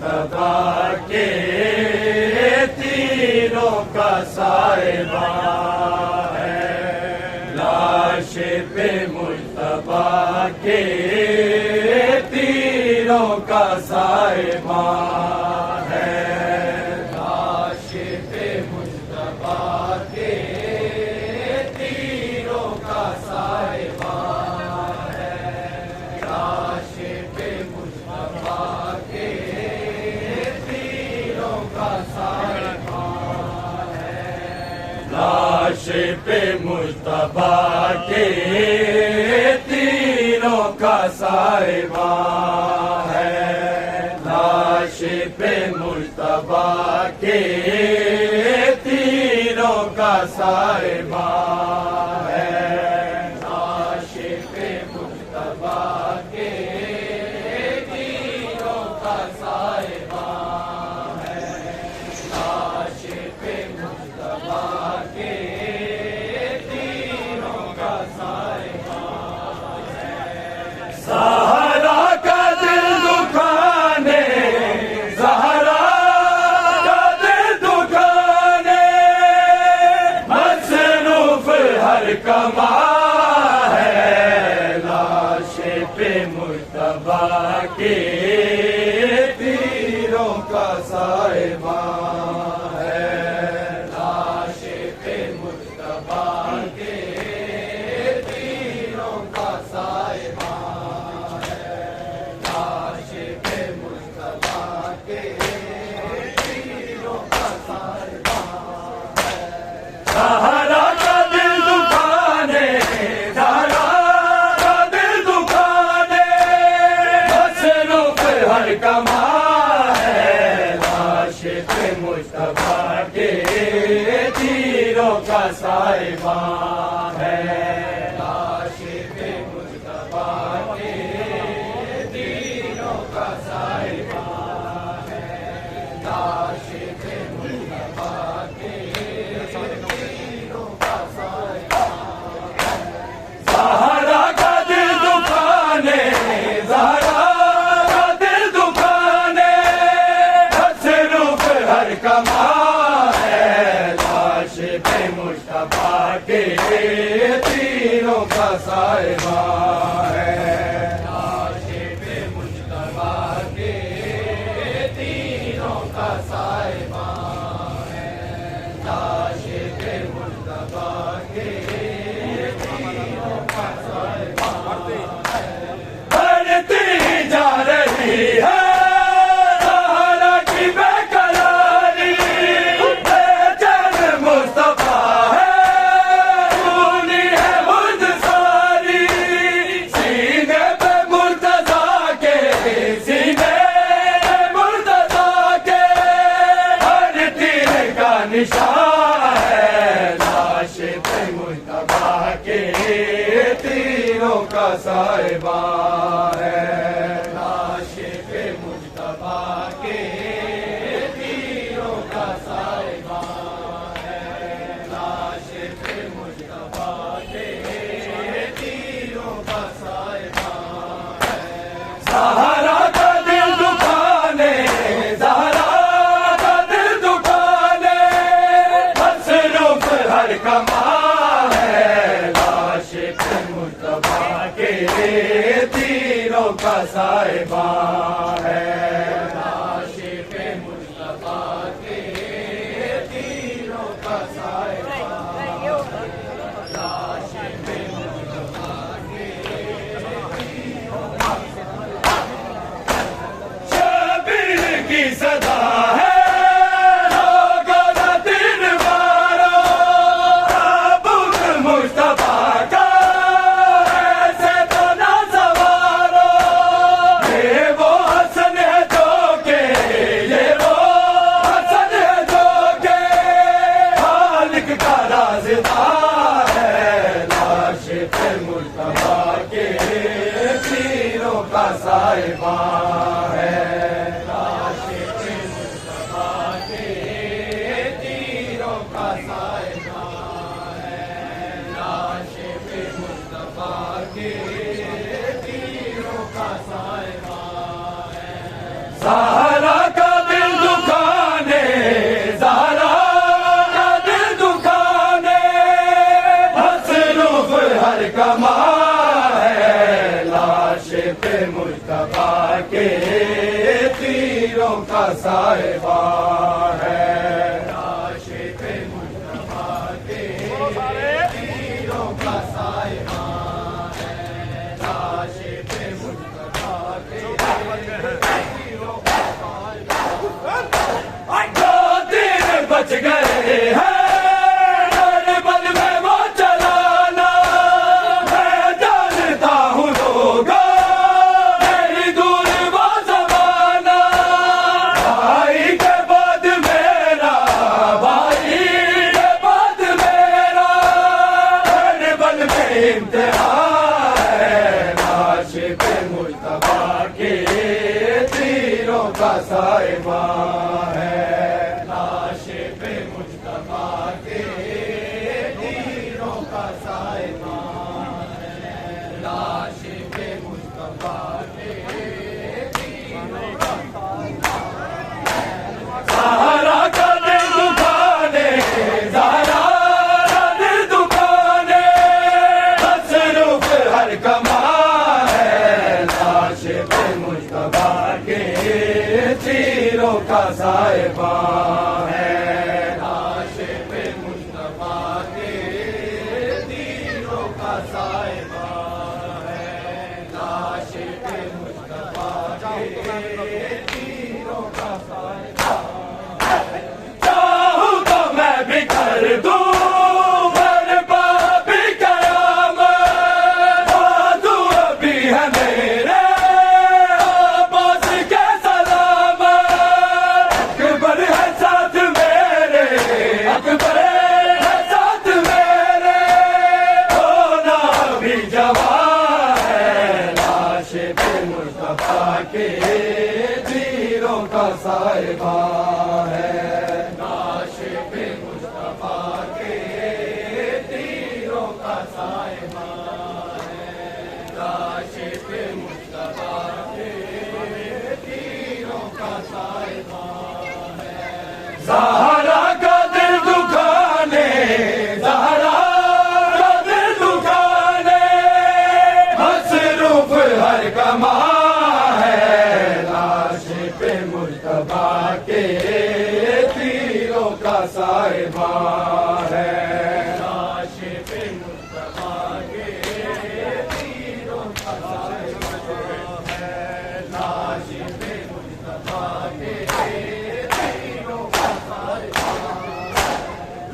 مصطفیٰ کے تیروں کا سائبان ہے، لاش پہ مصطفیٰ کے تیروں کا سائبان ہے، لاش پہ مصطفیٰ کے تیروں کا سائبان ہے، لاش پہ مصطفیٰ کے تیروں کا سائبان ہے، لاش پہ مصطفیٰ کے تیروں کا سائبان ہے، لاش پہ مصطفیٰ کے تیروں کا سائبان ہے، لاش پہ مصطفیٰ کے تیروں کا سائبان ہے، لاش پہ مصطفیٰ کے تیروں کا سائبان ہے، زہرا کا دل دکھانے، زہرا کا دل دکھانے، مصروف ہر کما ہے، لاش پہ مصطفیٰ کے تیروں کا سائبان ہے، لاش پہ مصطفیٰ کے تیروں کا سائبان ہے، لاش پہ مصطفیٰ کے تیروں کا سائبان ہے، زہرا کا دل دکھانے، زہرا کا دل دکھانے، مصروف ہر کما ہے، لاش پہ مصطفیٰ کے تیروں کا سائبان ہے، لاش پہ مصطفیٰ کے تیروں کا سائبان ہے، لاش پہ مصطفیٰ کے تیروں کا سائبان ہے، زہرا کا دل دکھانے، زہرا کا دل دکھانے، مصروف ہر کما ہے، لاش پہ مصطفیٰ کے تیروں کا سائبان ہے، لاش پہ مصطفیٰ کے تیروں کا سائبان ہے، لاش پہ مصطفیٰ کے تیروں کا سائبان ہے، بڑھتی جا رہی ہے زہرا کی بے قراری، بے چین مصطفیٰ ہے، خونی ہے خود ساری، سینے پہ مرتضیٰ کے، سینے پہ مرتضیٰ کے ہر تیر کا نشان ہے، لاش پہ مصطفیٰ کے تیروں کا سائبان ہے، لاش پہ مصطفیٰ کے تیروں کا سائبان ہے، لاش پہ مصطفیٰ کے تیروں کا سائبان ہے، زہرا کا دل دکھانے، زہرا کا دل دکھانے، مصروف ہر کما ہے، لاش پہ مصطفیٰ کے تیروں کا سائبان ہے، لاش پہ مصطفیٰ کے تیروں کا سائبان ہے، لاش پہ مصطفیٰ کے تیروں کا سائبان ہے، شبیر کی صدا ہے لوگوں کا دل مارو، تابوت مصطفیٰ کا ایسے تو نہ سوارو، یہ وہ حسن ہے جو کہ، یہ وہ حسن ہے جو کہ خالق کا رازدار ہے، لاش پہ مصطفیٰ کے تیروں کا سائبان ہے، لاش پہ مصطفیٰ کے تیروں کا سائبان ہے، لاش پہ مصطفیٰ کے تیروں کا سائبان ہے، زہرا کا کما ہے، لاش پہ مجتبیٰ کے تیروں کا سائبہ ہے، لاش پہ مجتبیٰ کے تیروں کا سائبہ ہے، لاش پہ مجتبیٰ کے تیروں کا سائبہ ہے، دو تیر بچ گئے ہیں سائبہ ہے، لاش پہ مجتبیٰ کے تیروں کا سائبہ ہے، لاش پہ مجتبیٰ کے تیروں کا سائبہ ہے، سہارا کا دل دکھانے، زہرا کا دل دکھانے، مصروف ہر کما ہے، لاش پہ مجتبیٰ کے تیروں کا سائبہ ہے، لاش پہ مجتبیٰ کے تیروں کا سائبہ ہے، لاش پہ مجتبیٰ کے تیروں کا سائبہ ہے، چاہوں تو میں بھی کر دوں کے تیروں کا سائبہ ہے، لاش پہ مجتبیٰ کے تیروں کا سائبہ ہے، لاش پہ مجتبیٰ کے تیروں کا سائبہ ہے، زہرا کا دل دکھانے، زہرا کا دل دکھانے، مصروف ہر کما مجتبیٰ کے تیروں کا سائبہ ہے، لاش پہ مجتبیٰ کے تیروں کا سائبہ ہے، لاش پہ مجتبیٰ کے تیروں کا سائبہ ہے،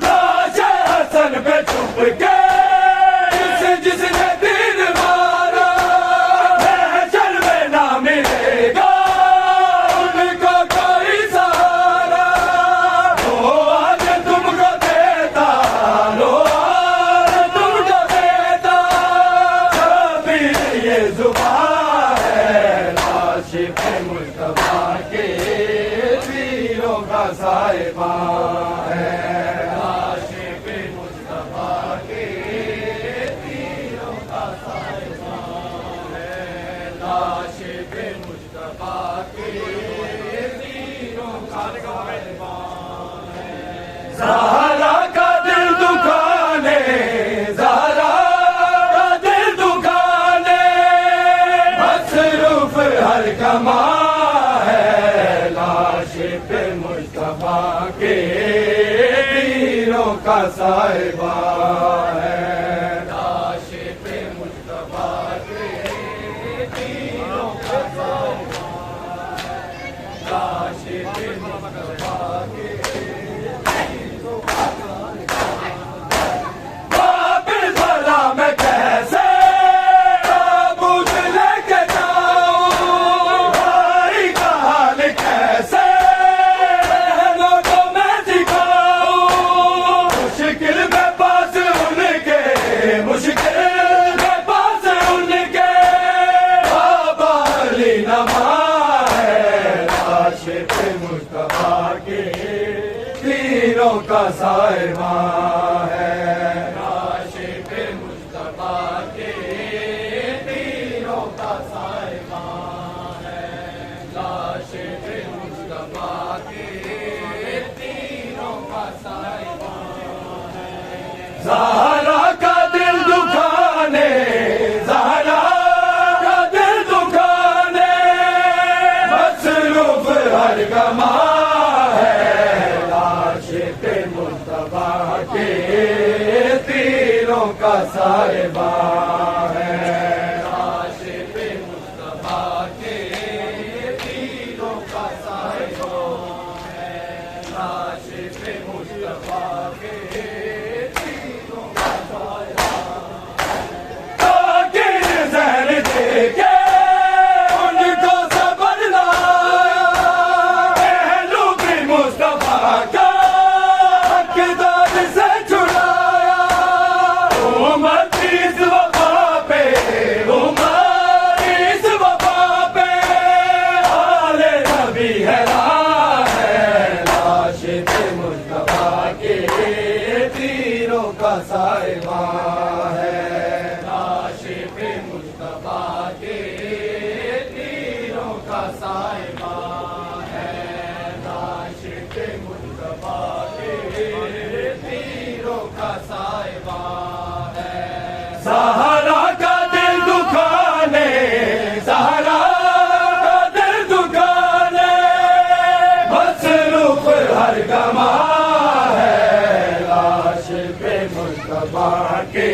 لاش حسن پہ چھپ کے جس نے تیر مارا، محشر میں نہ ملے گا مجتبیٰ کے تیروں کا سائبہ ہے، لاش پہ مجتبیٰ کے تیروں کا سائبہ ہے، لاش پہ مجتبیٰ کے تیروں کا سائبہ ہے، زہرا کا دل دکھانے، زہرا کا دل دکھانے، مصروف ہر کما ہے، لاش پہ مجتبیٰ کے تیروں کا سائبہ ہے، لاش پہ مجتبیٰ کے تیروں کا سائبہ ہے، لاش پہ مجتبیٰ کے تیروں کا سائبہ ہے، واپس بھلا میں کیسے مجتبیٰ کے تیروں کا سائبہ ہے، لاش پہ مجتبیٰ کے تیروں کا سائبہ ہے، لاش پہ مجتبیٰ کے تیروں کا سائبہ ہے، زہرا کا دل دکھانے، صاحباں ہے، عاشق مصطفیٰ کے تیروں کا صاحباں ہے، عاشق مصطفیٰ کے تیروں کا صاحباں ہے، تاکہ زہر دے کے صاحباں ہے، عاشق مصطفیٰ کے تیروں کا صاحباں ہے، عاشق مصطفیٰ کے تیروں کا صاحباں ہے، زہرا کا دل دکھانے، زہرا کا دل دکھانے، مصروف ہر گماں مصطفیٰ کے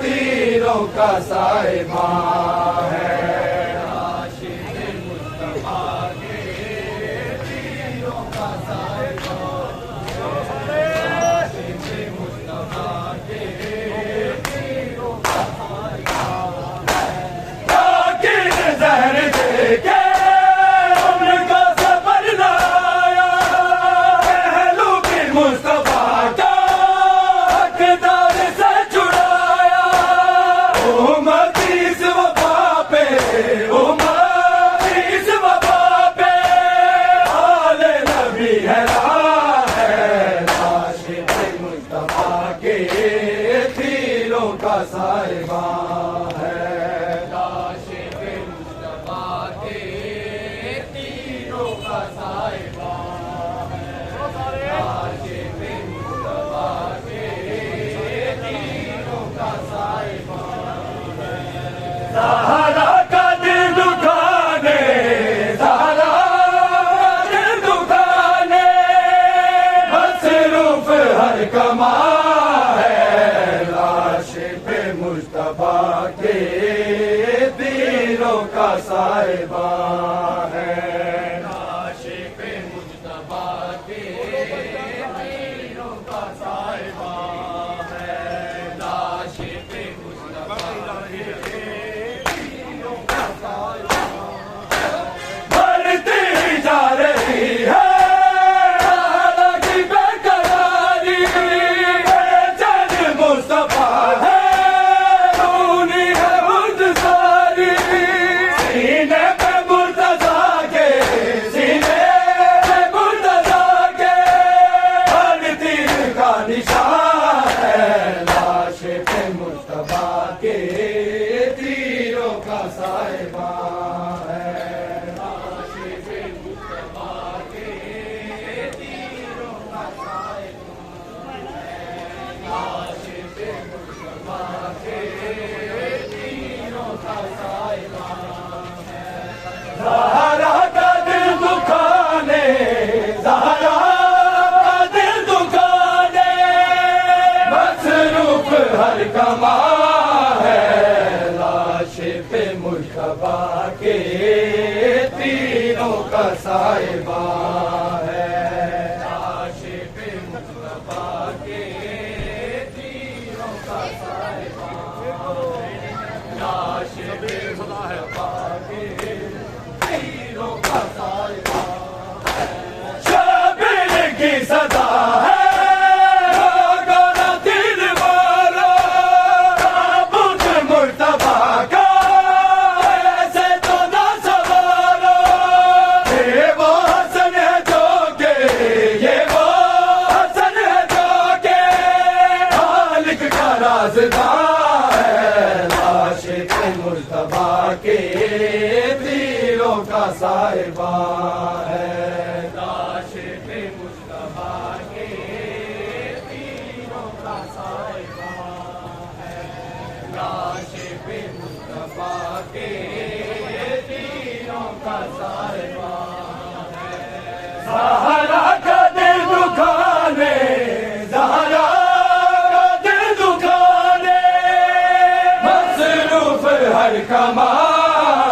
تیروں کا صاحباں ہے، عاشق مصطفیٰ کے تیروں کا صاحباں ہے، عاشق مصطفیٰ کے تیروں کا صاحباں ہے، تاکہ زہر دے کے ان کا صبر لایا، پہلو بھی مصطفیٰ صاحباں ہے، عاشق مصطفیٰ کے تیروں کا صاحباں ہے، عاشق مصطفیٰ کے تیروں کا صاحباں ہے، زہرا کا دل دکھانے، زہرا کا دل دکھانے، مصروف ہر کماں مصطفیٰ کے تیروں کا صاحباں ہے، عاشق مصطفیٰ کے تیروں کا صاحباں ہے، عاشق مصطفیٰ کے تیروں کا صاحباں ہے، بڑھتی جا رہی ہے زہرا کا دل دکھانے، زہرا کا دل دکھانے، مصروف ہر کماں ہے، عاشق مصطفیٰ کے تیروں کا صاحباں ہے، عاشق مصطفیٰ کے تیروں کا صاحباں ہے، عاشق مصطفیٰ کے تیروں کا صاحباں ہے، شبیر کی صدا ہے مصطفیٰ کے تیروں کا صاحباں ہے، عاشق مصطفیٰ کے تیروں کا صاحباں ہے، عاشق مصطفیٰ کے تیروں کا صاحباں ہے، زہرا کا دل دکھانے، زہرا کا دل دکھانے، ہر کما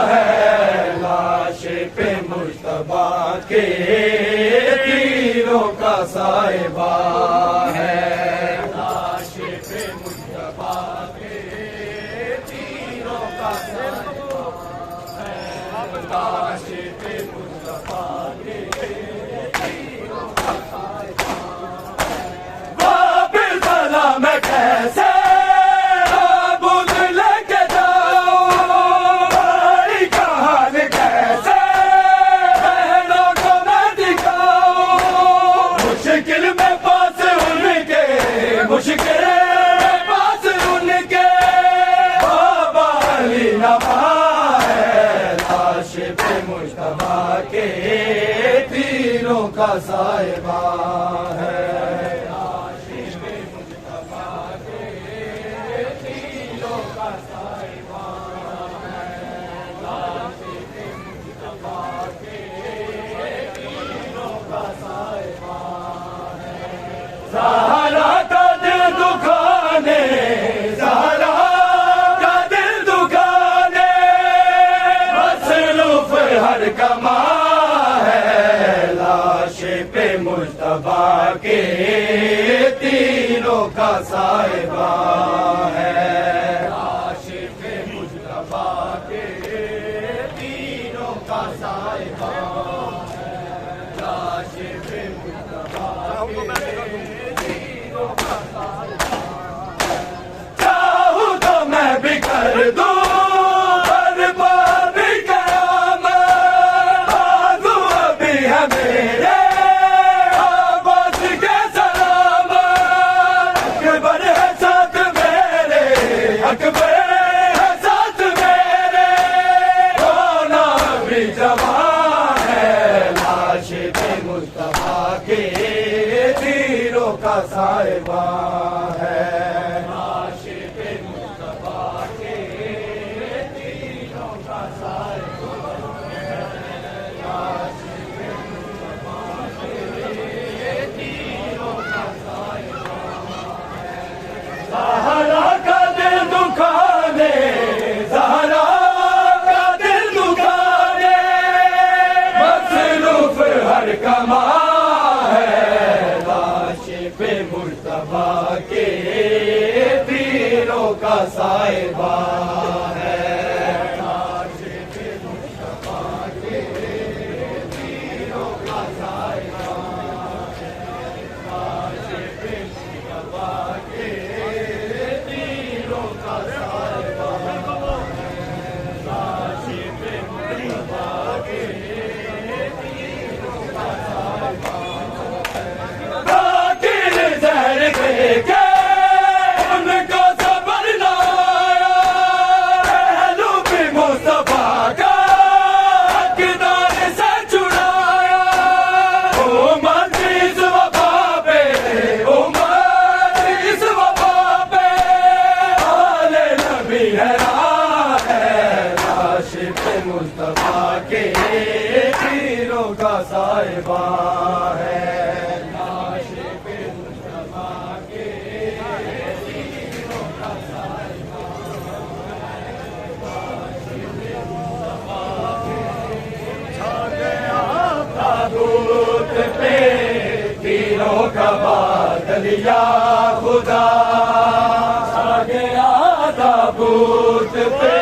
ہے، لاش پہ مجتبیٰ کے تیروں کا صائبہ ہے، لاش پہ مجتبیٰ کے تیروں کا صائبہ ہے، لاش پہ مجتبیٰ کے تیروں کا صائبہ ہے۔ واپس بھلا میں کیسے مشکل پاس ان کے بابا علی نوا ہے، لاش پہ مجتبیٰ کے تیروں کا صائبہ ہے، لاش پہ مجتبیٰ کے تیروں کا صائبہ ہے، لاش پہ مجتبیٰ کے تیروں کا صائبہ ہے۔ زہرا کا دل دکھانے، زہرا کا دل دکھانے، مصروف ہر کما ہے، لاش پہ مجتبیٰ کے تیروں کا صائبہ ہے، لاش پہ مجتبیٰ کے تیروں کا صائبہ ہے، لاش پہ مجتبیٰ کے چاہوں تو میں بھی کر دوں برباد کرام، بازو ابھی ہے میرے عباس کے سلام، اکبر ہے ساتھ میرے، اکبر ہے ساتھ میرے، رونا بھی جوان ہے، لاش پہ مجتبیٰ کے تیروں کا صائبہ ہے، لاش پہ مجتبیٰ کے تیروں کا صائبہ ہے، لاش پہ مجتبیٰ کے تیروں کا صائبہ ہے۔ زہرا کا دل دکھانے، زہرا کا دل دکھانے، مصروف ہر کما پہ مجتبیٰ کے تیروں کا صائبہ ہے، لاش پہ مجتبیٰ کے تیروں کا صائبہ ہے، لاش پہ مجتبیٰ کے تیروں کا صائبہ ہے، لاش پہ مجتبیٰ کے تیروں کا صائبہ ہے۔ کے ان کو صبر نہ آیا، پہلو بھی مصطفیٰ کا حقدار سے چھڑایا، عمر اس وفا پہ، عمر اس وفا پہ، آل نبی حیران ہے، لاش پہ مصطفیٰ کے تیروں کا صائبہ ہے، تیروں کا بادل یا خدا، آ گیا تابوت پہ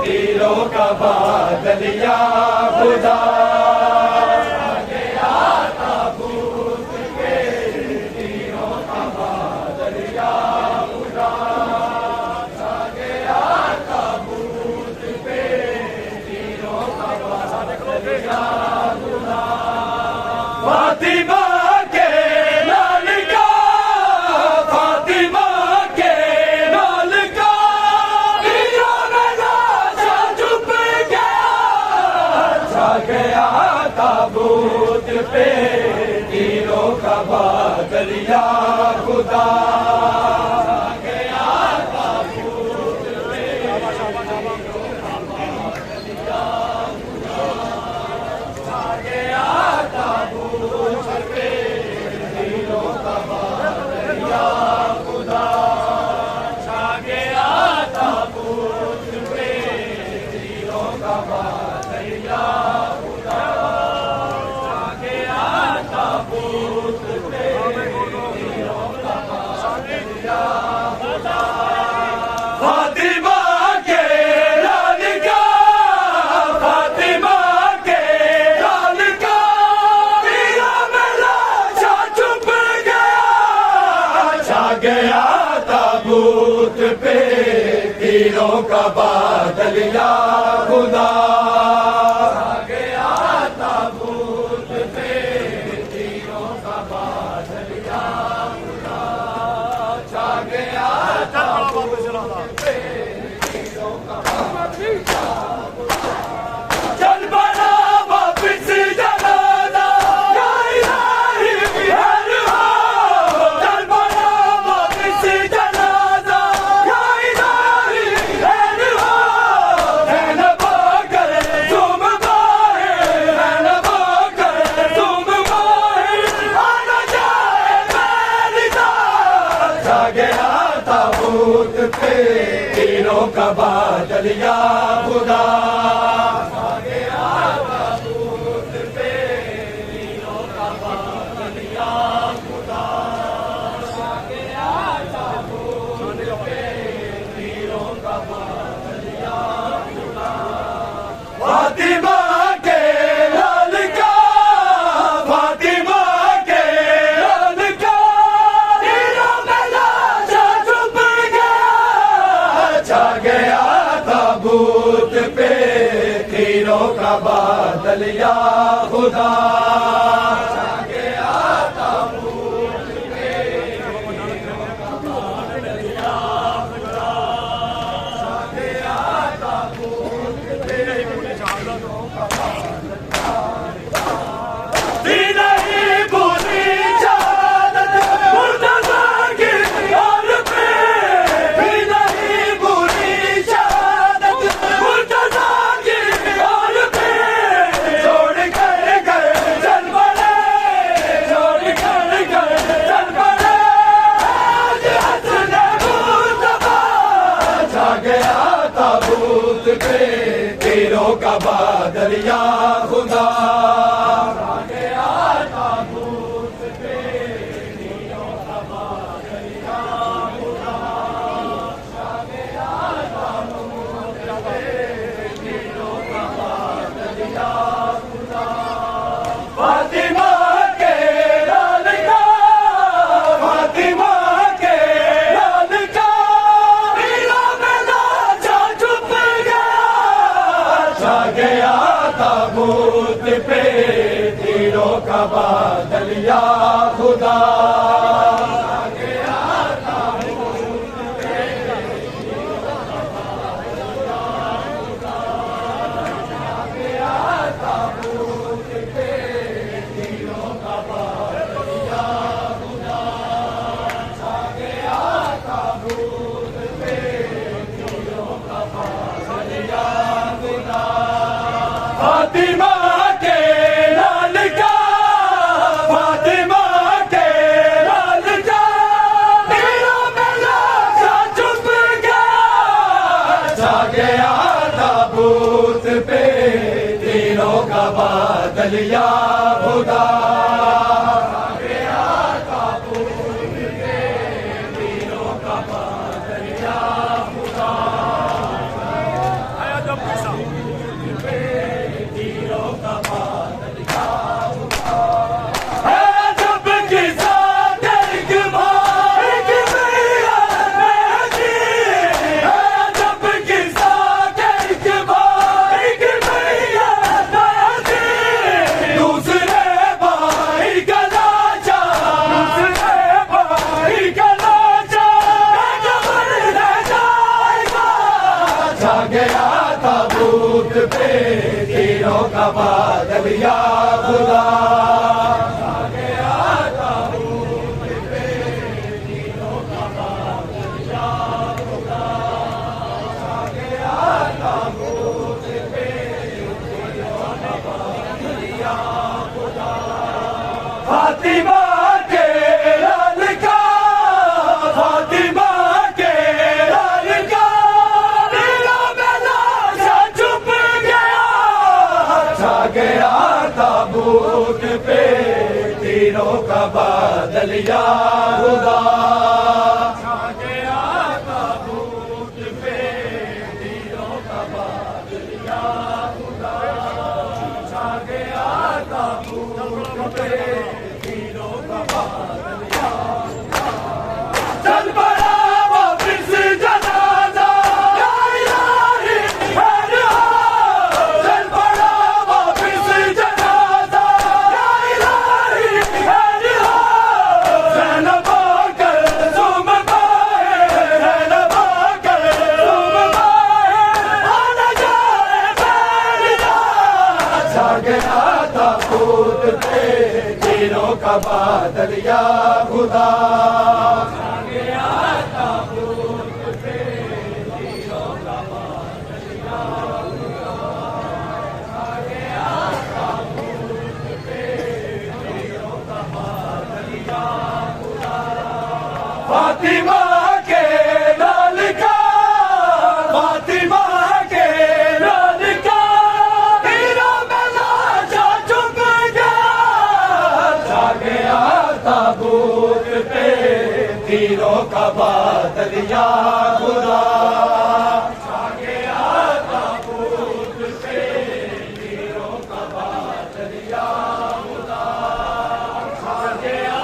تیروں کا بادل یا خدا، آ گیا تابوت پہ تیروں کا بادل یا خدا، آ گیا تابوت پہ تیروں کا بادل یا خدا۔ فاطمہ کے لال کا، فاطمہ کے لال کا، تیروں میں لاشا چھپ گیا، چھا گیا تابوت پہ تیروں کا بادل یا خدا، چھا گیا تابوت پہ تیروں کا بادل یا خدا، چھا گیا تابوت تیروں کا بادل یا خدا تیروں کا بادل یا خدا تیروں کا بادل یا خدا تیروں کا بادل یا خدا تیروں کا بادل یا خدا تیروں کا بادل یا خدا تیروں کا بادل یا خدا فاطمہ کے لال کا فاطمہ کے لال کا میرا بیلا سا چھپ گیا چھا گیا تابوت پہ تیروں کا بادل یا خدا چھا گیا تابوت پہ تیروں کا بادل یا خدا چھا گیا تابوت پہ چل پڑا واپس جنازہ یا پہ تیروں کا بادل یا خدا فاطمہ کے لال کا فاطمہ کے لال کا تیرا میلا جا چک گیا جا گیا تابوت پہ تیروں کا بادل یا خدا جا گیا تابوت پہ تیروں کا بادل یا خدا جا گیا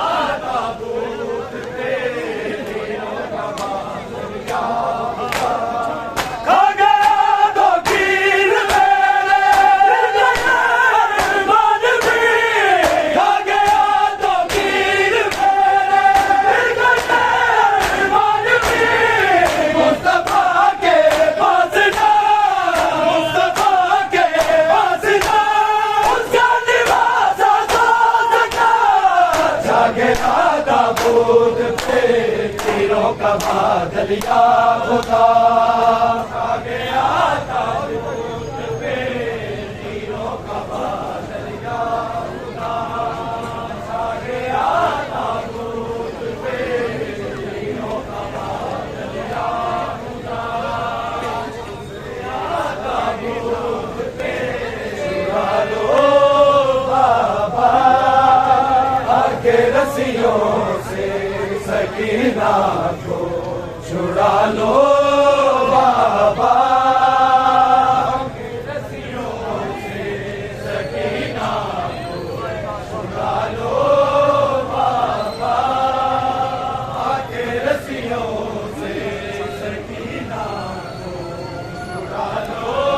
تابوت پہ تیروں کا بادل یا خدا آ گیا تابوت پہ تیروں کا بادل یا خدا آ گیا تابوت پہ تیروں کا بادل یا خدا تابوت پہ چرا لو بابا آگے رسیوں سے سکینہ کو چھڑا لو بابا رسیوں سے سکینہ کو چھڑا لو بابا کے رسیوں سے سکینہ کو چھڑا لو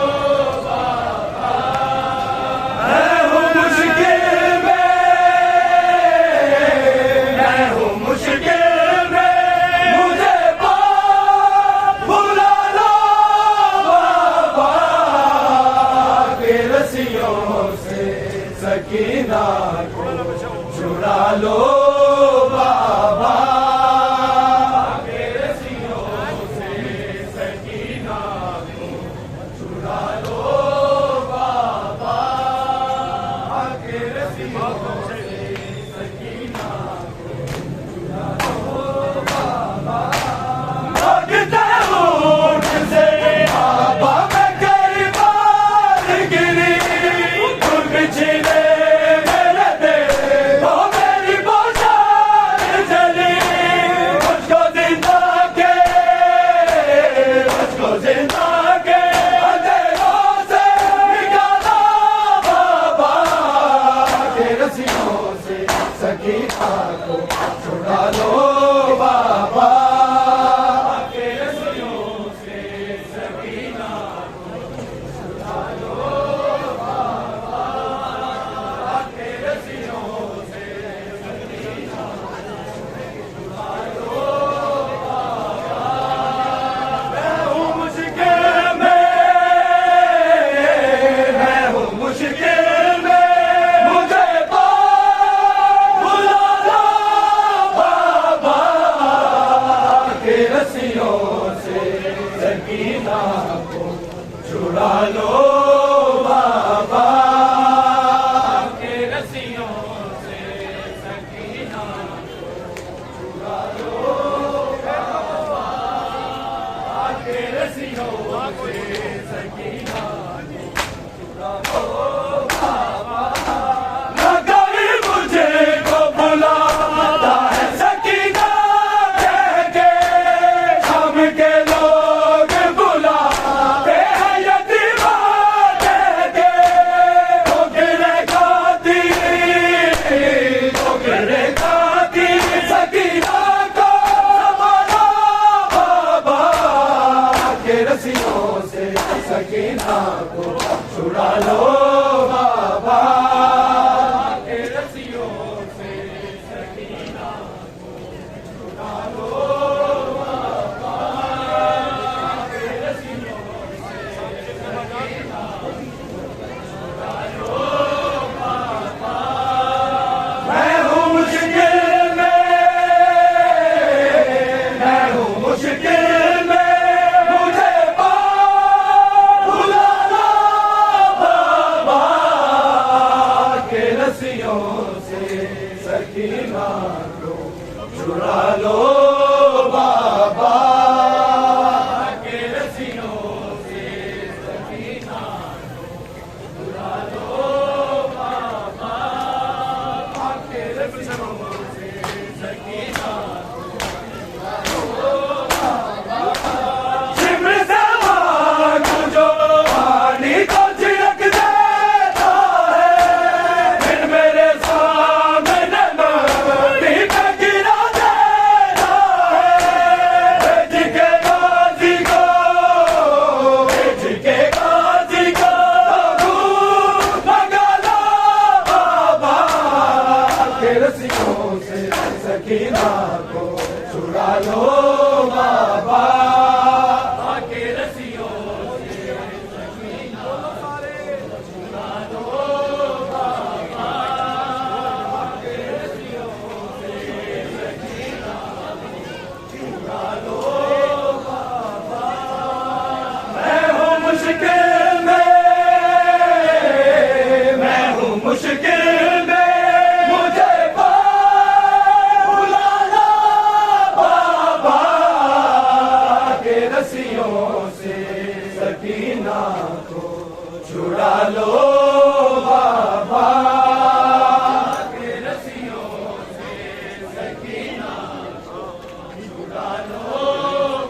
بابا میں ہوں مشکل سکینہ کو چھڑا لو بابا کے رسیوں سے سکینہ کو چھڑا لو بابا کے رسیوں سے سکینہ کو چھڑا لو بابا لگتے اونٹ سے بابا میں کئی بار گری چھلے سکینہ کو چھڑا لو بابا کے رسیوں سے سکینہ کو چھڑا لو بابا کے رسیوں سے سکینہ چھڑا لو بابا میں ہوں مشکل میں مشکل سکینہ کو چھڑا لو بابا کے رسیوں سے سکینہ کو چھڑا لو بابا کے رسیوں سے سکینہ کو چھڑا لو بابا مگر مجھے کو بلاتا ہے سکینہ کہہ کے شام کے سکینہ کو چھڑا لو بابا کے رسیوں سے سکینہ کو چھڑا لو بابا کے رسیوں سے سکینہ کو چھڑا لو بابا مشکل میں میں ہوں مشکل میں مجھے بلانا بابا کے رسیوں سے سکینہ کو چھڑا لو بابا کے رسیوں سے سکینہ کو چھڑا لو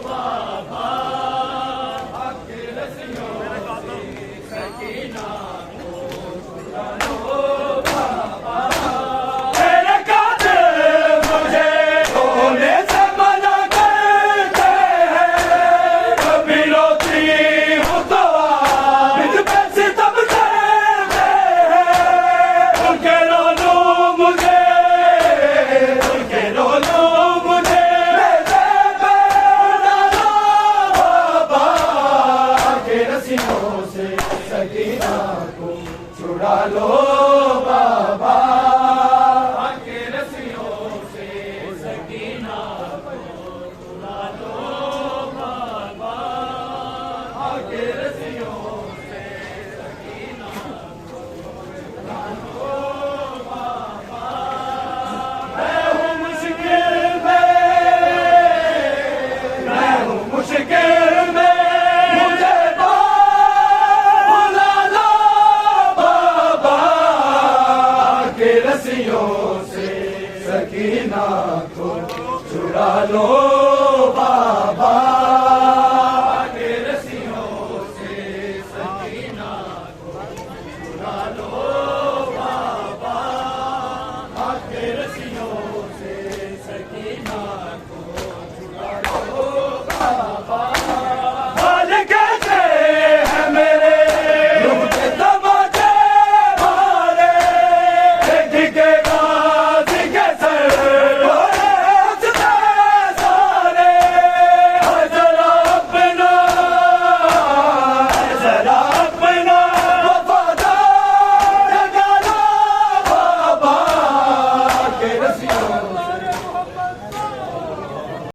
بابا کے رسیوں سے سکینہ کو چھڑا لو بابا میرے قاتل مجھے رونے سے منع کرتے ہیں کبھی روتی ہوں تو آج پہ ستم کرتے ہیں ان کے رولو مجھے بابا کے رسیوں سے سکینہ کو چھڑا لو بابا کے رسیوں سے سکینہ کو چھڑا لو بابا کے رسیوں سے سکینہ کو چھڑا لو بابا میں ہوں مشکل میں مشکل میں مجھے بلانا بابا کے رسیوں سے سکینہ کو چھڑا لو بابا کے رسیوں سے سکینہ کو چھڑا لو بابا کے رسیوں سے سکینہ کو چھڑا لو بابا حال کیسے ہیں میرے روح کے تماچے مارے دیکھ کے